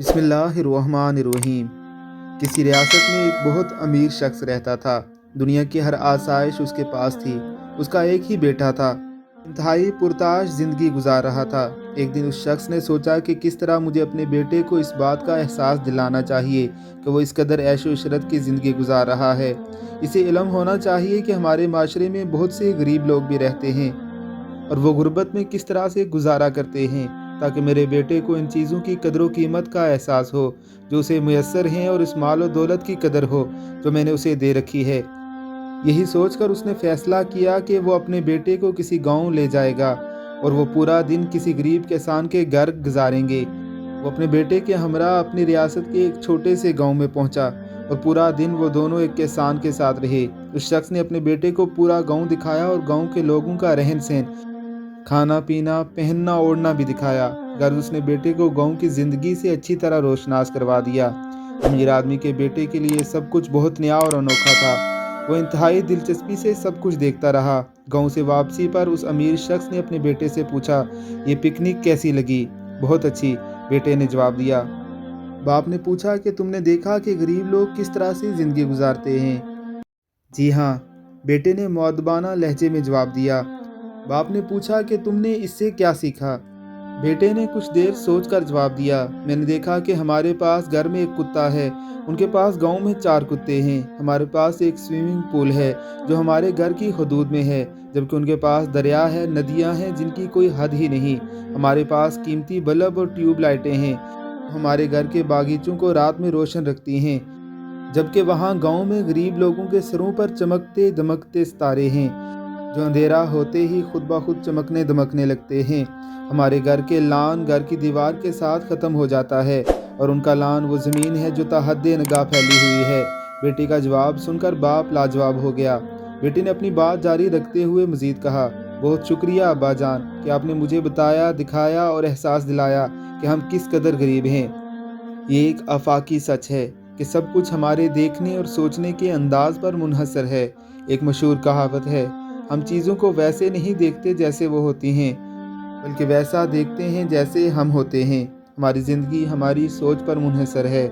बिस्मिल्लाहिर्रहमानिर्रहीम। किसी रियासत में एक बहुत अमीर शख्स रहता था। दुनिया की हर आसाइश उसके पास थी। उसका एक ही बेटा था। इंतहाई पुरताश ज़िंदगी गुजार रहा था। एक दिन उस शख्स ने सोचा कि किस तरह मुझे अपने बेटे को इस बात का एहसास दिलाना चाहिए कि वो इस कदर ऐशो इशरत की ज़िंदगी गुजार रहा है। इसे इल्म होना चाहिए कि हमारे माशरे में बहुत से गरीब लोग भी रहते हैं और वो गुर्बत में किस तरह से गुजारा करते हैं, ताकि मेरे बेटे को इन चीज़ों की कदर व कीमत का एहसास हो जो उसे मुयस्सर हैं और इस माल व दौलत की कदर हो जो मैंने उसे दे रखी है। यही सोचकर उसने फ़ैसला किया कि वो अपने बेटे को किसी गांव ले जाएगा और वो पूरा दिन किसी गरीब किसान के घर गुजारेंगे। वो अपने बेटे के हमरा अपनी रियासत के एक छोटे से गांव में पहुंचा और पूरा दिन वो दोनों एक किसान के साथ रहे। उस शख्स ने अपने बेटे को पूरा गांव दिखाया और गांव के लोगों का रहन सहन, खाना पीना, पहनना ओढ़ना भी दिखाया। गर्ज उसने बेटे को गांव की ज़िंदगी से अच्छी तरह रोशनास करवा दिया। अमीर आदमी के बेटे के लिए सब कुछ बहुत नया और अनोखा था। वो इंतहाई दिलचस्पी से सब कुछ देखता रहा। गांव से वापसी पर उस अमीर शख्स ने अपने बेटे से पूछा, ये पिकनिक कैसी लगी? बहुत अच्छी, बेटे ने जवाब दिया। बाप ने पूछा कि तुमने देखा कि गरीब लोग किस तरह से ज़िंदगी गुजारते हैं? जी हाँ, बेटे ने मुअद्दबाना लहजे में जवाब दिया। बाप ने पूछा कि तुमने इससे क्या सीखा? बेटे ने कुछ देर सोचकर जवाब दिया, मैंने देखा कि हमारे पास घर में एक कुत्ता है, उनके पास गांव में 4 कुत्ते हैं, हमारे पास एक स्विमिंग पूल है जो हमारे घर की हदूद में है, जबकि उनके पास दरिया है, नदियां हैं जिनकी कोई हद ही नहीं, हमारे पास कीमती बल्ब और ट्यूब लाइटें हैं, हमारे घर के बागीचों को रात में रोशन रखती हैं, जबकि वहाँ गांव में गरीब लोगों के सरों पर चमकते दमकते सितारे हैं जो अंधेरा होते ही खुद ब खुद चमकने दमकने लगते हैं। हमारे घर के लान घर की दीवार के साथ ख़त्म हो जाता है और उनका लान वो ज़मीन है जो ताहद्दे निगाह फैली हुई है। बेटे का जवाब सुनकर बाप लाजवाब हो गया। बेटे ने अपनी बात जारी रखते हुए मज़ीद कहा, बहुत शुक्रिया अब्बा जान कि आपने मुझे बताया, दिखाया और एहसास दिलाया कि हम किस कदर गरीब हैं। ये एक आफाकी सच है कि सब कुछ हमारे देखने और सोचने के अंदाज पर मुनहसर है। एक मशहूर कहावत है, हम चीज़ों को वैसे नहीं देखते जैसे वो होती हैं, बल्कि वैसा देखते हैं जैसे हम होते हैं। हमारी ज़िंदगी हमारी सोच पर मुनहसर है।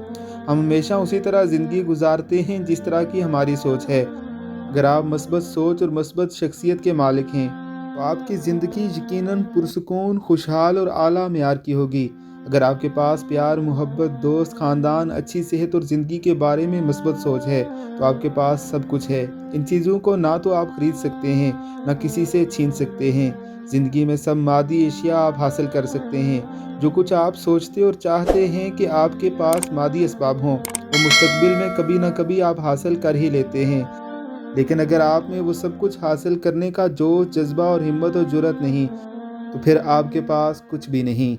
हम हमेशा उसी तरह ज़िंदगी गुजारते हैं जिस तरह की हमारी सोच है। अगर आप मस्बत सोच और मस्बत शख्सियत के मालिक हैं तो आपकी ज़िंदगी यकीनन पुरसुकून, खुशहाल और आला मेयार की होगी। अगर आपके पास प्यार, मोहब्बत, दोस्त, ख़ानदान, अच्छी सेहत और ज़िंदगी के बारे में मस्बत सोच है तो आपके पास सब कुछ है। इन चीज़ों को ना तो आप ख़रीद सकते हैं, ना किसी से छीन सकते हैं। ज़िंदगी में सब मादी अशिया आप हासिल कर सकते हैं। जो कुछ आप सोचते और चाहते हैं कि आपके पास मादी असबाब हों, वो मुस्तकबिल में कभी ना कभी आप हासिल कर ही लेते हैं। लेकिन अगर आप में वो सब कुछ हासिल करने का जोश, जज्बा और हिम्मत और जुर्रत नहीं, तो फिर आपके पास कुछ भी नहीं।